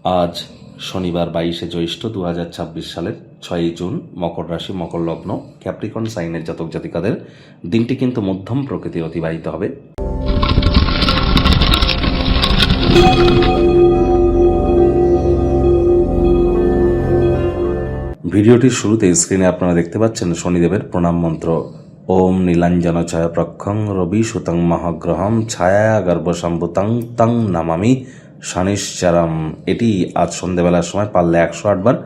আজ শনিবার 22শে জ্যৈষ্ঠ 2026 সালের 6ই জুন, মকর রাশি, মকর লগ্ন, ক্যাপ্রিকন সাইনের জাতক জাতিকাদের দিনটি কিন্তু মধ্যম প্রকৃতির অতিবাহিত হবে। ভিডিওটির শুরুতে স্ক্রিনে আপনারা দেখতে পাচ্ছেন শনিদেবের প্রণাম মন্ত্র। ওম নীলাঞ্জন ছায়া প্রক্ষং রবি সুতং মহাগ্রহম ছায়া গর্ভসম্ভুতং তং নামামি শনিশ্চরম। এটি আজ সন্ধ্যেবেলার সময় পারলে 108 বার,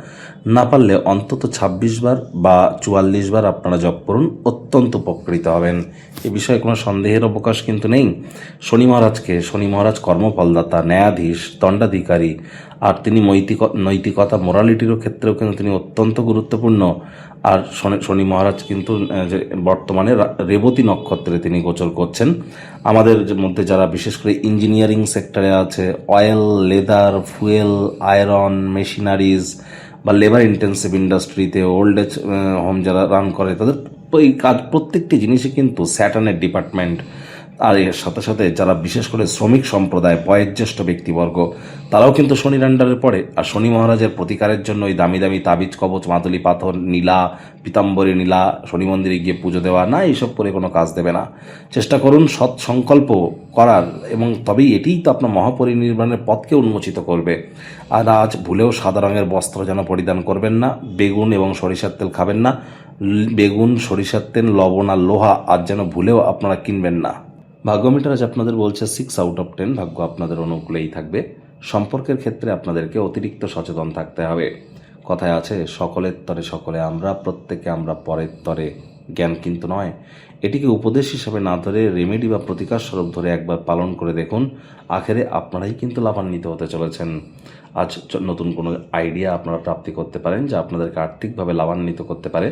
না পারলে অন্তত 26 বার বা 44 বার আপনারা জপ করুন, অত্যন্ত উপকৃত হবেন। এ বিষয়ে কোনো সন্দেহের অবকাশ কিন্তু নেই। শনি মহারাজ কর্মফলদাতা, ন্যায়াধীশ, দণ্ডাধিকারী, আর তিনি নৈতিকতা, মোরালিটিরও ক্ষেত্রেও কিন্তু তিনি অত্যন্ত গুরুত্বপূর্ণ। আর শনি মহারাজ কিন্তু বর্তমানে রেবতী নক্ষত্রে তিনি গোচর করছেন। আমাদের মধ্যে যারা বিশেষ করে ইঞ্জিনিয়ারিং সেক্টরে আছে, oil, leather, fuel, iron, machineries বা লেবার ইন্টেন্সিভ ইন্ডাস্ট্রিতে ওল্ড এজ হোম যারা রান করে, তাদের এই কাজ প্রত্যেকটি জিনিসই কিন্তু স্যাটার্নের ডিপার্টমেন্ট। আর এর সাথে সাথে যারা বিশেষ করে শ্রমিক সম্প্রদায়, বয়োজ্যেষ্ঠ ব্যক্তিবর্গ, তারাও কিন্তু শনির আন্ডারে পড়ে। আর শনি মহারাজের প্রতিকারের জন্য ওই দামি দামি তাবিজ, কবচ, মাদুলি পাথর, নীলা, পীতাম্বরী নীলা, শনি মন্দিরে গিয়ে পুজো দেওয়া না, এইসব করে কোনো কাজ দেবে না। চেষ্টা করুন সৎ সংকল্প করার, এবং তবেই এটিই তো আপনার মহাপরিনির্বাণের পথকে উন্মোচিত করবে। আর আজ ভুলেও সাদা রঙের বস্ত্র যেন পরিধান করবেন না। বেগুন এবং সরিষার তেল খাবেন না। বেগুন, সরিষার তেল, লবণ আর লোহা আজ যেন ভুলেও আপনারা কিনবেন না। ভাগ্য মিটার আজ আপনাদের বলছে 6 আউট অফ 10, ভাগ্য আপনাদের অনুকূলেই থাকবে। সম্পর্কের ক্ষেত্রে আপনাদেরকে অতিরিক্ত সচেতন থাকতে হবে। কথায় আছে, সকলের তরে সকলে আমরা, প্রত্যেকে আমরা পরের তরে। জ্ঞান কিন্তু নয়। এটিকে উপদেশ হিসাবে না ধরে রেমেডি বা প্রতিকার স্বরূপ ধরে একবার পালন করে দেখুন। আখেরে আপনারাই কিন্তু লাভান্বিত হতে চলেছেন। আজ নতুন কোনো আইডিয়া আপনারা প্রাপ্তি করতে পারেন, যা আপনাদেরকে আর্থিকভাবে লাভান্বিত করতে পারে।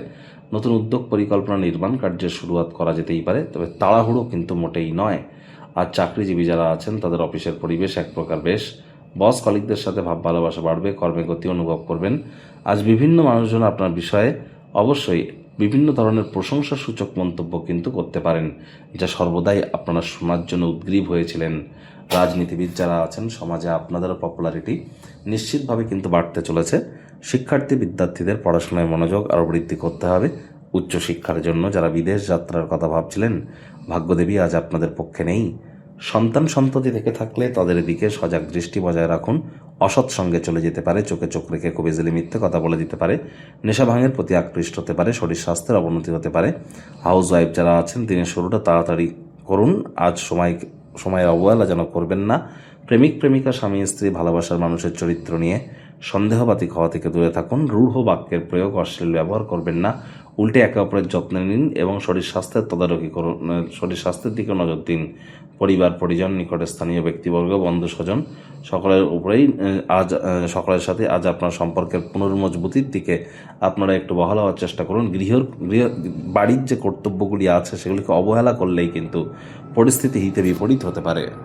নতুন উদ্যোগ, পরিকল্পনা, নির্মাণ কার্যের শুরুয়াত করা যেতেই পারে, তবে তাড়াহুড়ো কিন্তু মোটেই নয়। আর চাকরিজীবী যারা আছেন, তাদের অফিসের পরিবেশ এক প্রকার বেশ। বস কলিগদের সাথে ভাব ভালোবাসা বাড়বে, কর্মে গতি অনুভব করবেন। আজ বিভিন্ন মানুষজন আপনার বিষয়ে অবশ্যই বিভিন্ন ধরনের প্রশংসাসূচক মন্তব্য কিন্তু করতে পারেন, যা সর্বদাই আপনারা শোনার জন্য উদ্গ্রীব হয়েছিলেন। রাজনীতিবিদ যারা আছেন, সমাজে আপনাদেরও পপুলারিটি নিশ্চিতভাবে কিন্তু বাড়তে চলেছে। বিদ্যার্থীদের পড়াশোনায় মনোযোগ আরও বৃদ্ধি করতে হবে। উচ্চশিক্ষার জন্য যারা বিদেশ যাত্রার কথা ভাবছিলেন, ভাগ্যদেবী আজ আপনাদের পক্ষে নেই। সন্ততি থেকে থাকলে তাদের দিকে সজাগ দৃষ্টি বজায় রাখুন। অসৎ সঙ্গে চলে যেতে পারে, চোখে চোখ রেখে খুব ইজিলি মিথ্যে কথা বলে দিতে পারে, নেশা ভাঙের প্রতি আকৃষ্ট হতে পারে, শরীর স্বাস্থ্যের অবনতি হতে পারে। হাউস ওয়াইফ যারা আছেন, দিনের শুরুটা তাড়াতাড়ি করুন। আজ সময়ের অবহেলা যেন করবেন না। প্রেমিক প্রেমিকা, স্বামী স্ত্রী, ভালোবাসার মানুষের চরিত্র নিয়ে সন্দেহবাতিক হওয়া থেকে দূরে থাকুন। রূঢ় বাক্যের প্রয়োগ, অশ্লীল ব্যবহার করবেন না। উল্টে একে অপরের যত্ন নিন এবং শরীর স্বাস্থ্যের তদারকি করুন। শরীর স্বাস্থ্যের দিকে নজর দিন। পরিবার, পরিজন, নিকটে স্থানীয় ব্যক্তিবর্গ, বন্ধু স্বজন, সকলের সাথে আজ আপনার সম্পর্কের পুনর্মজবুতির দিকে আপনারা একটু বহাল হওয়ার চেষ্টা করুন। বাড়ির যে কর্তব্যগুলি আছে, সেগুলিকে অবহেলা করলেই কিন্তু পরিস্থিতি হিতে বিপরীত হতে পারে।